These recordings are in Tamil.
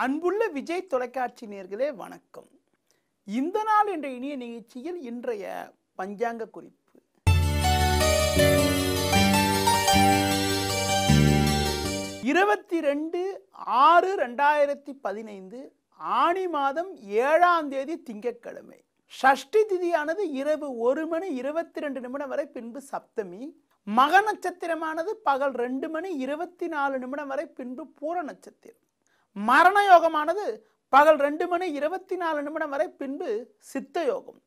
அன்புள்ள விஜய் தொலைக்காட்சி நேயர்களே வணக்கம். இந்த நாள் என்ற இனிய நிகழ்ச்சியில் இன்றைய பஞ்சாங்க குறிப்பு. 22/6/2015 ஆனி மாதம் 7ஆம் தேதி திங்கட்கிழமை. ஷஷ்டி திதியானது இரவு 1:22 வரை, பின்பு சப்தமி. மக நட்சத்திரமானது பகல் 2:24 வரை, பின்பு பூர நட்சத்திரம். மரண யோகமானது பகல் 2:24 வரை, பின்பு சித்த யோகம்.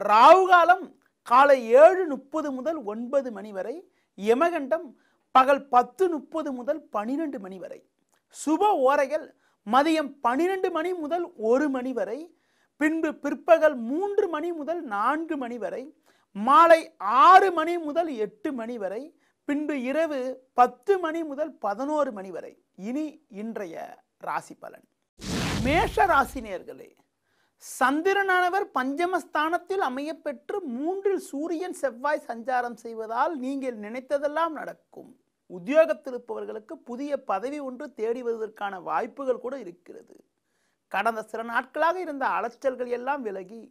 ராகு காலம் காலை 7:30 முதல் 9 மணி வரை. யமகண்டம் பகல் 10:30 முதல் 12 மணி வரை. சுப ஓரைகள் மதியம் 12 மணி முதல் 1 மணி வரை, பின்பு பிற்பகல் 3 மணி முதல் 4 மணி வரை, மாலை 6 மணி முதல் 8 மணி வரை, பின்பு இரவு 10 மணி முதல் 11 மணி வரை. இனி இன்றைய ராசி பலன். மேஷ ராசி நேயர்களே, சந்திரனானவர் பஞ்சமஸ்தானத்தில் அமைய பெற்று 3இல் சூரியன் செவ்வாய் சஞ்சாரம் செய்வதால் நீங்கள் நினைத்ததெல்லாம் நடக்கும். உத்தியோகத்தில் இருப்பவர்களுக்கு புதிய பதவி ஒன்று தேடி வருவதற்கான வாய்ப்புகள் கூட இருக்கிறது. கடந்த சில நாட்களாக இருந்த அலைச்சல்கள் எல்லாம் விலகி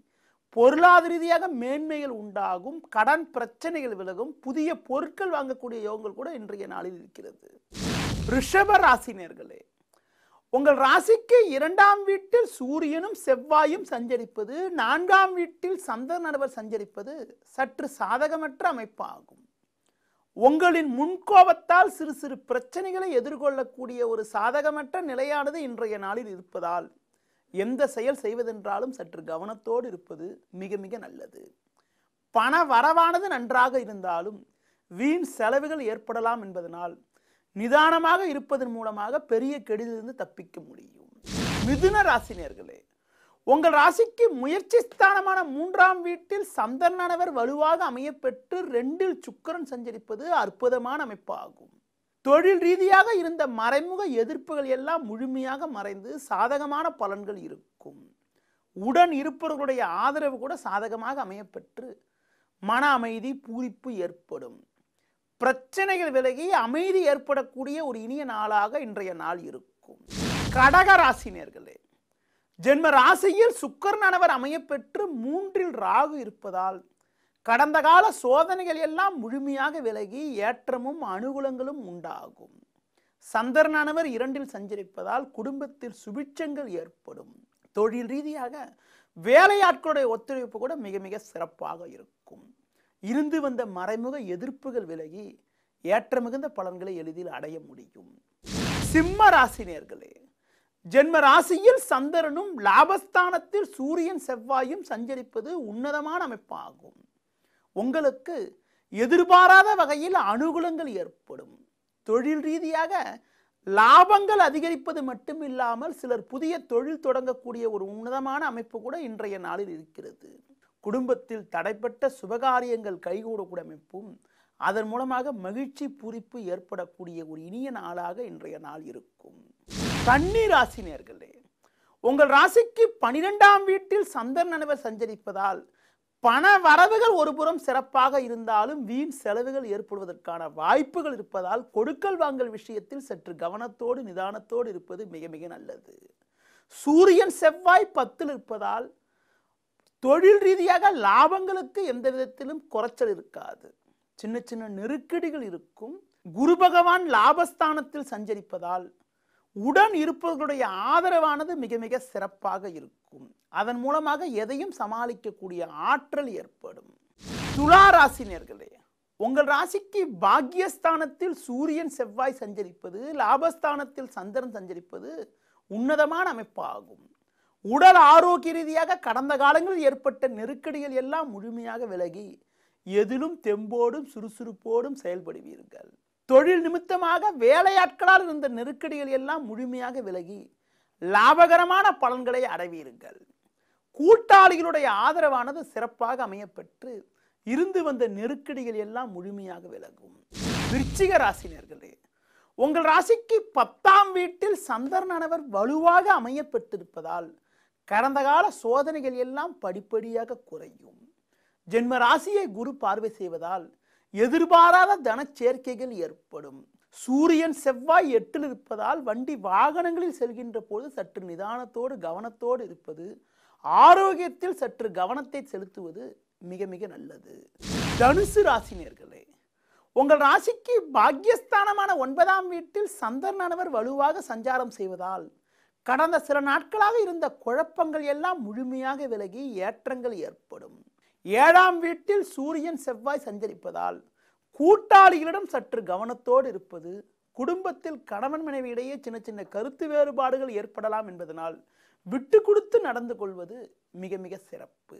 பொருளாதார ரீதியாக மேன்மைகள் உண்டாகும். கடன் பிரச்சனைகள் விலகும். புதிய பொருட்கள் வாங்கக்கூடிய யோகங்கள் கூட இன்றைய நாளில் இருக்கிறது. ரிஷப ராசி நேயர்களே, உங்கள் ராசிக்கு 2ஆம் வீட்டில் சூரியனும் செவ்வாயும் சஞ்சரிப்பது, 4ஆம் வீட்டில் சந்திரனானவர் சஞ்சரிப்பது சற்று சாதகமற்ற அமைப்பாகும். உங்களின் முன்கோபத்தால் சிறு சிறு பிரச்சனைகளை எதிர்கொள்ளக்கூடிய ஒரு சாதகமற்ற நிலையானது இன்றைய நாளில் இருப்பதால் எந்த செயல் செய்வதென்றாலும் சற்று கவனத்தோடு இருப்பது மிக மிக நல்லது. பண வரவானது நன்றாக இருந்தாலும் வீண் செலவுகள் ஏற்படலாம் என்பதனால் நிதானமாக இருப்பதன் மூலமாக பெரிய கெடுதிலிருந்து தப்பிக்க முடியும். மிதுன ராசி நேயர்களே, உங்கள் ராசிக்கு முயற்சி ஸ்தானமான 3ஆம் வீட்டில் சந்திரனானவர் வலுவாக அமைய பெற்று 2இல் சுக்கிரன் சஞ்சரிப்பது அற்புதமான அமைப்பாகும். தொழில் ரீதியாக இருந்த மறைமுக எதிர்ப்புகள் எல்லாம் முழுமையாக மறைந்து சாதகமான பலன்கள் இருக்கும். உடன் இருப்பவர்களுடைய ஆதரவு கூட சாதகமாக அமையப்பெற்று மன அமைதி பூரிப்பு ஏற்படும். பிரச்சனைகள் விலகி அமைதி ஏற்படக்கூடிய ஒரு இனிய நாளாக இன்றைய நாள் இருக்கும். கடக ராசி நேயர்களே, ஜென்ம ராசியில் சுக்கிரனானவர் அமைய பெற்று 3இல் ராகு இருப்பதால் கடந்த கால சோதனைகள் எல்லாம் முழுமையாக விலகி ஏற்றமும் அனுகூலங்களும் உண்டாகும். சந்திரனானவர் 2இல் சஞ்சரிப்பதால் குடும்பத்தில் சுபிட்சங்கள் ஏற்படும். தொழில் ரீதியாக வேலையாட்களுடைய ஒத்துழைப்பு கூட மிக மிக சிறப்பாக இருக்கும். இருந்து வந்த மறைமுக எதிர்ப்புகள் விலகி ஏற்ற மிகுந்த பலன்களை எளிதில் அடைய முடியும். சிம்ம ராசி நேயர்களே, ஜென்ம ராசியில் சந்திரனும் லாபஸ்தானத்தில் சூரியன் செவ்வாயும் சஞ்சரிப்பது உன்னதமான அமைப்பாகும். உங்களுக்கு எதிர்பாராத வகையில் அனுகூலங்கள் ஏற்படும். தொழில் ரீதியாக லாபங்கள் அதிகரிப்பது மட்டுமில்லாமல் சிலர் புதிய தொழில் தொடங்கக்கூடிய ஒரு உன்னதமான அமைப்பு கூட இன்றைய நாளில் இருக்கிறது. குடும்பத்தில் தடைப்பட்ட சுபகாரியங்கள் கைகூடக்கூடிய அமைப்பும் அதன் மூலமாக மகிழ்ச்சி பூரிப்பு ஏற்படக்கூடிய ஒரு இனிய நாளாக இன்றைய நாள் இருக்கும். கன்னி ராசி நேயர்களே, உங்கள் ராசிக்கு 12ஆம் வீட்டில் சந்திரனானவர் சஞ்சரிப்பதால் பண வரவுகள் ஒருபுறம் சிறப்பாக இருந்தாலும் வீண் செலவுகள் ஏற்படுவதற்கான வாய்ப்புகள் இருப்பதால் கொடுக்கல் வாங்கல் விஷயத்தில் சற்று கவனத்தோடு நிதானத்தோடு இருப்பது மிக மிக நல்லது. சூரியன் செவ்வாய் 10இல் இருப்பதால் தொழில் ரீதியாக லாபங்களுக்கு எந்த விதத்திலும் குறைச்சல் இருக்காது. சின்ன சின்ன நெருக்கடிகள் இருக்கும். குரு பகவான் லாபஸ்தானத்தில் சஞ்சரிப்பதால் உடன் இருப்பவர்களுடைய ஆதரவானது மிக மிக சிறப்பாக இருக்கும். அதன் மூலமாக எதையும் சமாளிக்கக்கூடிய ஆற்றல் ஏற்படும். துலா ராசி நேயர்களே, உங்கள் ராசிக்கு பாக்கியஸ்தானத்தில் சூரியன் செவ்வாய் சஞ்சரிப்பது, லாபஸ்தானத்தில் சந்திரன் சஞ்சரிப்பது உன்னதமான அமைப்பாகும். உடல் ஆரோக்கிய ரீதியாக கடந்த காலங்களில் ஏற்பட்ட நெருக்கடிகள் எல்லாம் முழுமையாக விலகி எதிலும் தெம்போடும் சுறுசுறுப்போடும் செயல்படுவீர்கள். தொழில் நிமித்தமாக வேலையாட்களால் இருந்த நெருக்கடிகள் எல்லாம் முழுமையாக விலகி லாபகரமான பலன்களை அடைவீர்கள். கூட்டாளிகளுடைய ஆதரவானது சிறப்பாக அமையப்பெற்று இருந்து வந்த நெருக்கடிகள் எல்லாம் முழுமையாக விலகும். விருச்சிக ராசி நேயர்களே, உங்கள் ராசிக்கு 10ஆம் வீட்டில் சந்திரனானவர் வலுவாக அமையப்பட்டிருப்பதால் கடந்த கால சோதனைகள் எல்லாம் படிப்படியாக குறையும். ஜென்ம ராசியை குரு பார்வை செய்வதால் எதிர்பாராத தன சேர்க்கைகள் ஏற்படும். சூரியன் செவ்வாய் 8ல் இருப்பதால் வண்டி வாகனங்களில் செல்கின்ற போது சற்று நிதானத்தோடு கவனத்தோடு இருப்பது, ஆரோக்கியத்தில் சற்று கவனத்தை செலுத்துவது மிக மிக நல்லது. தனுசு ராசினியர்களே, உங்கள் ராசிக்கு பாக்கியஸ்தானமான 9ஆம் வீட்டில் சந்திரனானவர் வலுவாக சஞ்சாரம் செய்வதால் கடந்த சில நாட்களாக இருந்த குழப்பங்கள் எல்லாம் முழுமையாக விலகி ஏற்றங்கள் ஏற்படும். 7ஆம் வீட்டில் சூரியன் செவ்வாய் சஞ்சரிப்பதால் கூட்டாளிகளிடம் சற்று கவனத்தோடு இருப்பது, குடும்பத்தில் கணவன் மனைவி இடையே சின்ன சின்ன கருத்து வேறுபாடுகள் ஏற்படலாம் என்பதனால் விட்டு கொடுத்து நடந்து கொள்வது மிக மிக சிறப்பு.